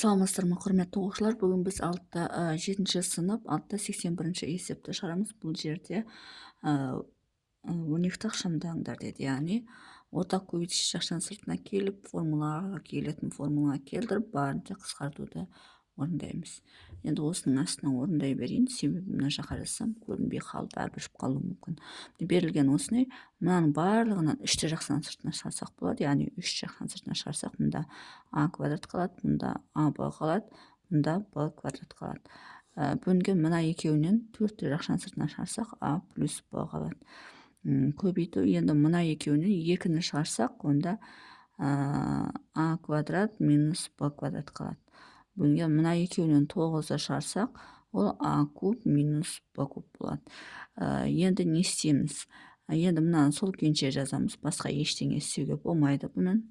Саламатсыздар ма, құрметті оқушылар. Бүгін біз 7-ші сынып 81-ші есепті шығарамыз. Бұл жерде өрнекті ықшамдаңдар деді. Яғни ортақ көбейтіш жақшаның сыртына келіп, формулаға келетін формулаға келтіріп, барынша қысқартуды орындаймыз. Енді осының астына орындай берейін. Себебі мына жаққа жазсам көрінбей қалып, әрбіршіп қалуы мүмкін. Берілген осындай, мынаның барлығынан 3-те жақсының сыртына шығарсақ болады. Яғни 3 жақсының сыртына шығарсақ, мұнда а квадрат қалады, мұнда аб қалады, мұнда б квадрат қалады. Бөлінген мына екеуінен 4-те жақшаның сыртына шығарсақ, а плюс б қалады. Көбейту, енді мына екеуінен 2-ні шығарсақ, онда а квадрат минус б квадрат қалады. Бөлінген мына екеуінен 9-ды шығарсақ, ол а куб минус б куб болады. Енді не істейміз? Енді мынаны сол күйінше жазамыз, басқа ештеңе істеуге болмайды бұның.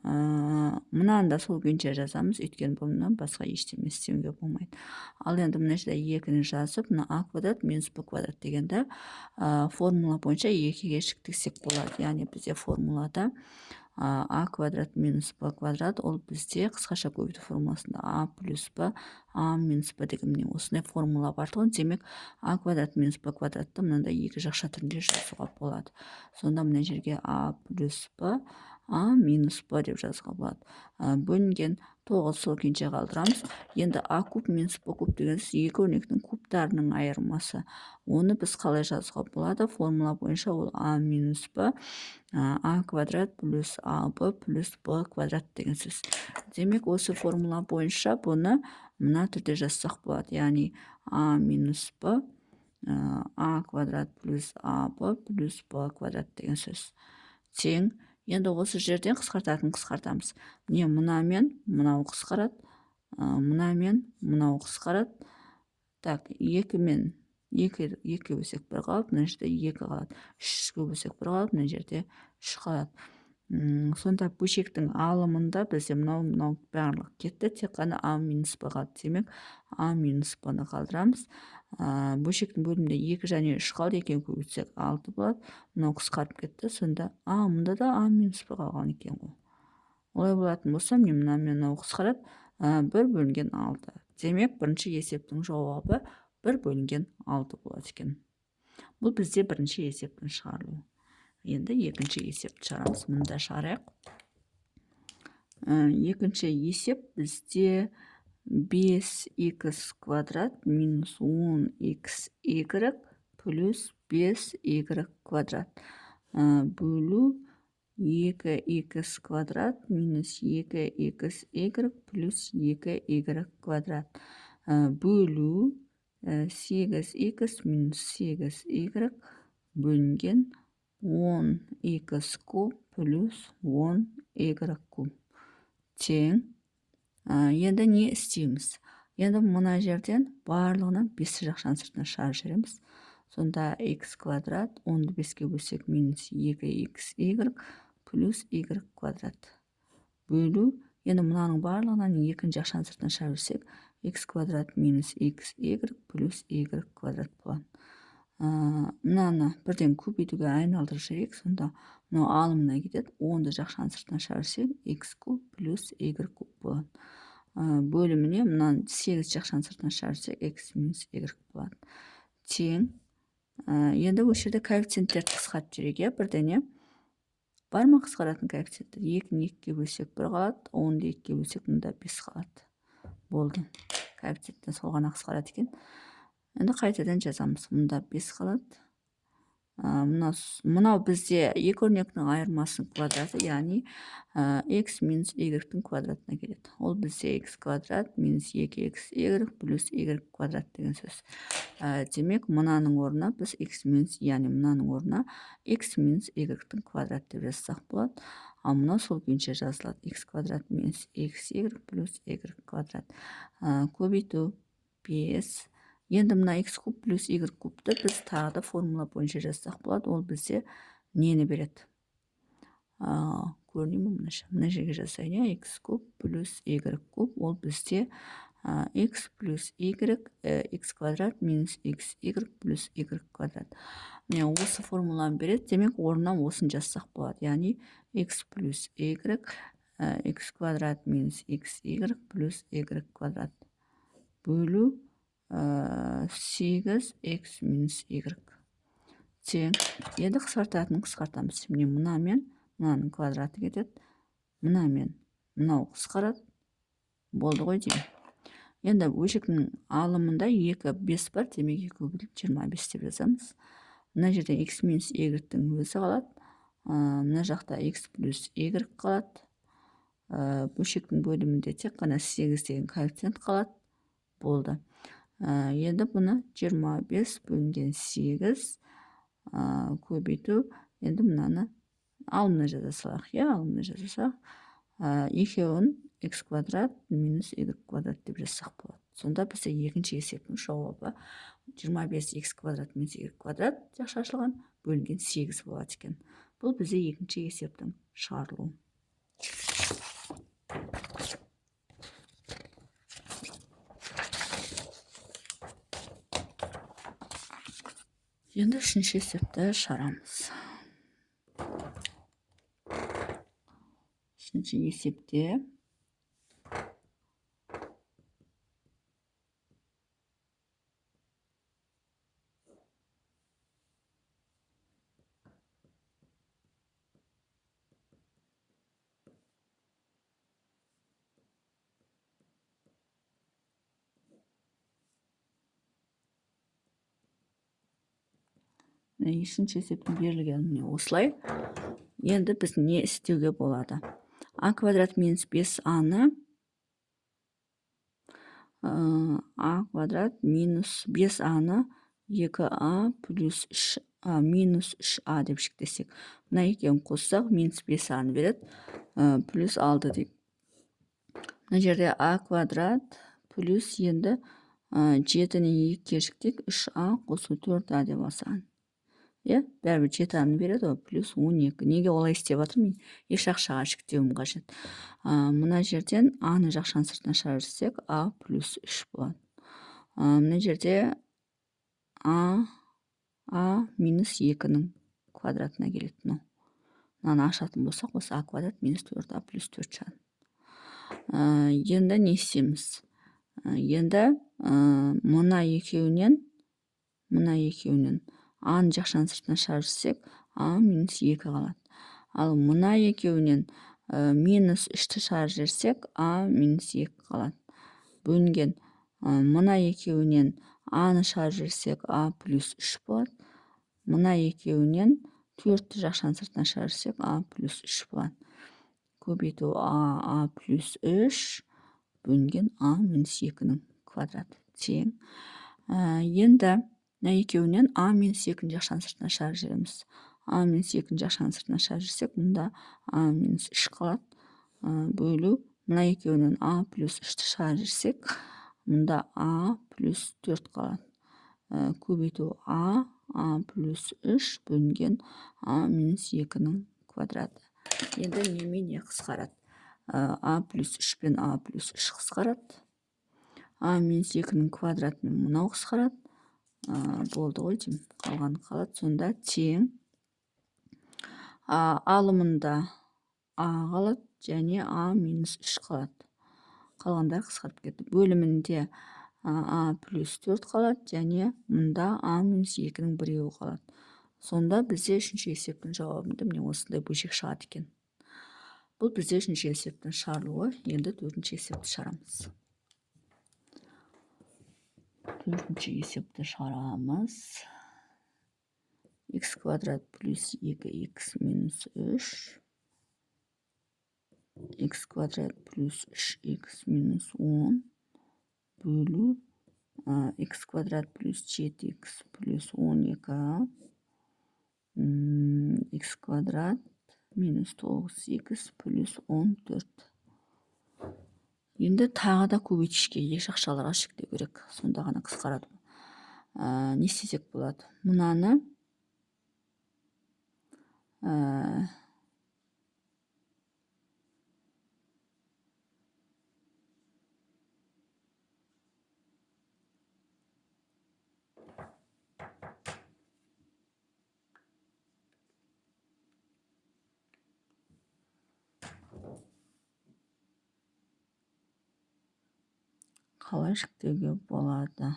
Мынаны да сол күйінше жазамыз, өйткені бұнан басқа ештеңе істеуге болмайды. Ал енді мына жерде 2-ні жазып, мына а квадрат минус б квадрат дегенде формула бойынша 2-ге шіктірсек болады. Яғни бізде формулада а квадрат минус б квадрат, ол бізде қысқаша көбейту формуласында а плюс б, а минус б деген міне осындай формула бар тұғын. Демек а квадрат минус б квадратты мынандай екі жақша түрінде жазуға болады. Сонда мына жерге а плюс б, а минус б деп жазуға болады. Бөлінген 9 сол күйінше қалдырамыз. Енді а куб минус б куб деген екі өрнектің кубтарының айырмасы. Оны біз қалай жазуға болады? Формула бойынша ол а минус б, а квадрат плюс аб плюс б квадрат деген сөз. Демек, осы формула бойынша бұны мына түрде жазсақ болады. Яғни а минус б, а квадрат плюс аб плюс б квадрат деген сөз. Тең. Енді осы жерден қысқартамыз. Міне мұнамен мынау қысқарады, мұнамен мынау қысқарады. Так, 2-мен 2 бөлсек 1 қалады, мына жерде 2 қалады. 3-ге бөлсек 1 қалады, мына жерде 3 қалады. Сонда бөлшектің алымында бізде мынау барлық кетті, тек қана а минус б қалды. Демек, а минус б-ны қалдырамыз. Бөлшектің бөлімінде 2 және 3 қалды, екеуін көбейтсек 6 болады. Мынау қысқарып кетті. Сонда мұнда да а минус б қалған екен ғой. Олай болатын болса, мынау қысқарады. 1 бөлінген 6. Демек, бірінші есептің жауабы 1 бөлінген 6 болады екен. Бұл бізде бірінші есептің шығарылуы. Енді екінші есепті шығарамыз. Мұнда шығарайық. Екінші есеп бізде 5х квадрат минус 10xy плюс 5y квадрат бөлу 2х квадрат минус 2xy плюс 2y квадрат бөлу 8х минус 8y бөлінген 10х куб плюс 10y куб тең. Енді не істейміз? Енді мұна жерден барлығынан 5 жақшаның сыртына шығарып жібереміз. Сонда x квадрат 10-ды 5-ке бөлсек минус 2xy плюс y квадрат бөлу. Енді мұнаның барлығынан 2-ші жақшаның сыртына шығарып жіберсек x квадрат минус xy плюс y квадрат болады. Мынаны бірден көбейтуге айналдырып жіберейік. Сонда мынау алымына кетеді. 10-ды жақшаның сыртына шығарып жіберсек x куб плюс y куб болады. Бөліміне мынаны 8 жақшаның сыртына шығарып жіберсек x минус y болады. Тең. Енді осы жерде коэффициенттерді қысқартып жіберейік. Бірден бар ма қысқаратын коэффициенттер? 2-ні 2-ге бөлсек 1 қалады, 10-ды 2-ге бөлсек мұнда 5 қалады. Болды. Коэффициенттен сол ғана қысқарады екен. Енді қайтадан жазамыз. Мұнда 5 қалады. Мынау бізде екі өрнектің айырмасының квадраты, яғни x минус y-тің квадратына келеді. Ол бізде x квадрат минус 2xy плюс y квадрат деген сөз. Демек, мынаның орнына біз x минус, яғни мынаның орнына x минус y-тің квадрат деп жазсақ болады. Ал мынау сол күйінше жазылады. x квадрат минус xy плюс y квадрат. Көбейту 5. Енді мына x куб плюс y кубты біз тағы да формула бойынша жазсақ болады. Ол бізде нені береді? Көріне ме мына жерге жазайын. X куб плюс y куб. Ол бізде x плюс y, x квадрат минус xy плюс y квадрат. Міне осы формуланы береді. Демек, орнына осын жазсақ болады. Яғни x плюс y x квадрат минус xy плюс y квадрат бөлу 8x минус y тең. Енді қысқартамыз. Міне мынамен мынаның квадраты кетеді. Мынамен мынау қысқарады. Болды ғой деймін. Енді бөлшектің алымында 2 5 бар, демек 2 бөліп 25 деп жазамыз. Мына жерде x минус y-тің өзі қалады. Мына жақта x плюс y қалады. Бөлшектің бөлімінде тек қана 8 деген коэффициент қалады. Болды. Енді бұны 25 бөлінген 8 көбейту. Енді мынаны алымына жаза салайық. Алымына жаза салайық. Екеуін x квадрат минус y квадрат деп жазсақ болады. Сонда бізде екінші есептің жауабы 25x квадрат минус y квадрат жақша ашылған бөлінген 8 болады екен. Бұл бізде екінші есептің шығарылуы. Енді үшінші есепті шығарамыз. Үшінші есепте екінші есептің берілгені осылай. Енді біз не істеуге болады? А квадрат минус 5а-ны а квадрат минус 5а-ны 2а плюс 3а минус 3а деп шектесек. Мына екеуін қоссақ минус 5а-ны береді. Плюс 6 деп. Мына жерде а квадрат плюс енді 7-ні 2-ге шектесек 3а қосу 4а деп алсақ. Бәрібір 7-ны береді, плюс 12. Неге олай істеп жатырмын? Еш ақшаға шектеуім қажет. Мына жерден а-ны жақшаның сыртына шығарып жіберсек, а плюс 3 болады. Мына жерде а минус 2-нің квадратына келеді. Мынаны ашатын болсақ, осы а квадрат минус 4а плюс 4 шығады. Енді не істейміз? Енді мына екеуінен а-ны жақшаның сыртына шығарып жіберсек, а минус 2 қалады. Ал мына екеуінен минус 3-ті шығарып жіберсек, а минус 2 қалады. Бөлінген мына екеуінен а-ны шығарып жіберсек, а плюс 3 болады. Мына екеуінен 4-ті жақшаның сыртына шығарып жіберсек, а плюс 3 болады. Көбейту а плюс 3 бөлінген а минус 2-нің квадраты тең. Енді мына екеуінен а минус 2-нің жақшаның сыртына шығарып жібереміз. А минус 2-нің жақшаның сыртына шығарып жіберсек, мұнда а минус 3 қалады. Бөлу мына екеуінен а плюс 3-ті шығарып жіберсек, мұнда а плюс 4 қалады. Көбейту а плюс 3 бөлінген а минус 2-нің квадраты. Енді немен не қысқарады? А плюс 3 пен а плюс 3 қысқарады. А минус 2-нің квадратымен мынау қысқарады. Болды ғой деймін. Қалғаны қалады. Сонда тең. Алымында а қалады және а минус 3 қалады. Қалғандар қысқарып кетті. Бөлімінде а плюс 4 қалады және мұнда а минус 2-нің біреуі қалады. Сонда бізде үшінші есептің жауабында міне осындай бөлшек шығады екен. Бұл бізде үшінші есептің шығарылуы. Енді төртінші есепті шығарамыз. Төртінші есепті шығарамыз. X квадрат плюс 2x минус 3. X квадрат плюс 3x минус 10. Бөлу x квадрат плюс 7x плюс 12. X квадрат минус 9x плюс 14. Енді тағы да көбейтішке еш ақшаларға шектеу керек. Сонда ғана қысқарады. Не істесек болады? Мынаны қалай жіктеуге болады?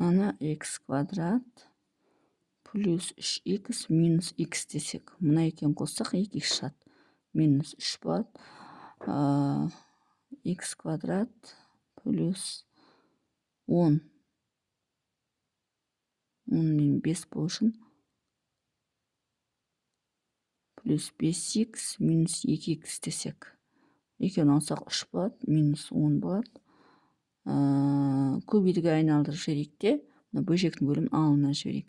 Мына x квадрат плюс 3x минус x десек. Мына екеуін қоссақ 2x шығады. Минус 3 болады. X квадрат плюс 10. 10 мен 5 болу үшін плюс 5x минус 2x десек. Екеуін алсақ 3 болады. Минус 10 болады. Көбейтуге айналдырып жіберейік те, бөлшектің бөлімін алына жіберейік.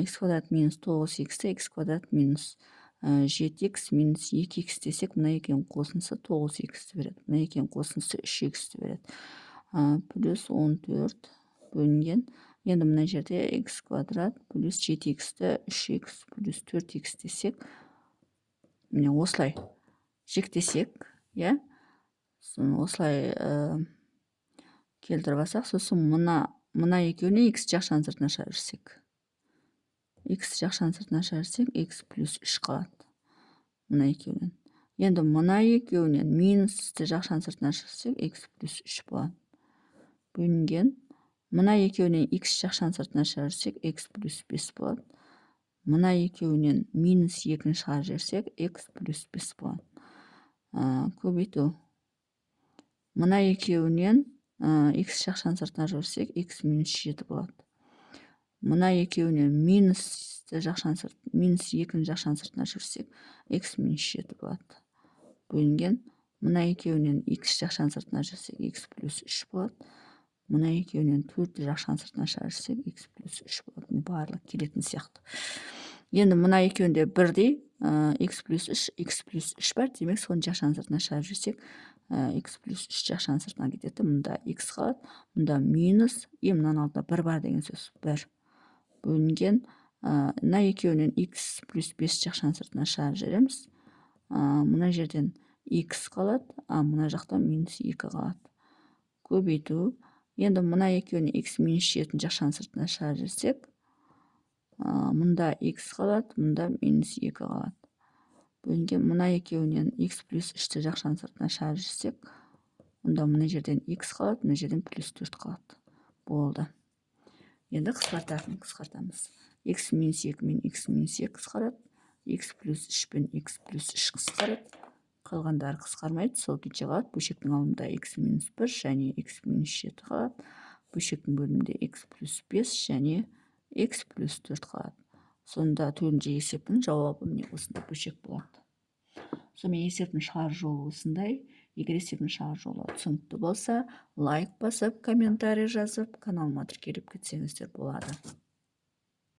X квадрат минус 9x x квадрат минус 7x минус 2x десек, мына екеуінің қосындысы 9x береді. Мына екеуінің қосындысы 3x береді. Плюс 14 бөлінген. Енді мына жерде x квадрат плюс 7x-ті 3x плюс 4x десек, міне осылай жіктесек, осылай келтіріп алсақ, сосын мына екеуіне x жақшаның сыртына шығарып жіберсек. X жақшаның сыртына шығарып жіберсек, x плюс 3 қалады. Мына екеуінен. Енді мына екеуінен минусты жақшаның сыртына шығарсақ, x плюс 3 болады. Бөлінген. Мына екеуінен x жақшаның сыртына шығарып жіберсек, x плюс 5 болады. Мына екеуінен минус 2-ні шығарып жіберсек, x плюс 5 болады. Көбейту. Мына екеуінен x жақшаның сыртына жіберсек, x минус 7 болады. Мына екеуінен минус 2-ні жақшаның сыртына жіберсек, x минус 7 болады. Бөлінген. Мына екеуінен x жақшаның сыртына жіберсек, x плюс 3 болады. Мына екеуінен 4-ті жақшаның сыртына жіберсек, x плюс 3 болады. Барлық келетін сияқты. Енді мына екеуінде бірдей x плюс 3 бар. Демек, соны жақшаның сыртына шығарып жіберсек, x плюс 3 жақшаның сыртына кетеді. Мұнда x қалады. Мұнда минус, мынаның алдында 1 бар деген сөз. 1 бөлінген. Мына екеуінен x плюс 5 жақшаның сыртына шығарып жібереміз. Мына жерден x қалады, мына жақта минус 2 қалады. Көбейту. Енді мына екеуіне x минус 7 жақшаның сыртына шығарып жіберсек, мұнда x қалады, мұнда минус 2 қалады. Бөлінген. Мына екеуінен x плюс 3-ті жақшаның сыртына шығарып жіберсек, мұнда мына жерден x қалады, мына жерден плюс 4 қалады. Болды. Енді қысқартамыз. x минус 2 мен x минус 2 қысқарады. x плюс 3 пен x плюс 3 қысқарады. Қалғандары қысқармайды, сол күйінше қалады. Бөлшектің алымында x минус 1 және x минус 7 қалады. Бөлшектің бөлімінде x плюс 5 және x плюс 4 қалады. Сонда төртінші есептің жауабы міне осындай бөлшек болады. Сонымен есептің шығару жолы осындай. Егер есептің шығару жолы түсінікті болса, лайк басып, комментарий жазып, каналыма тіркеліп кетсеңіздер болады.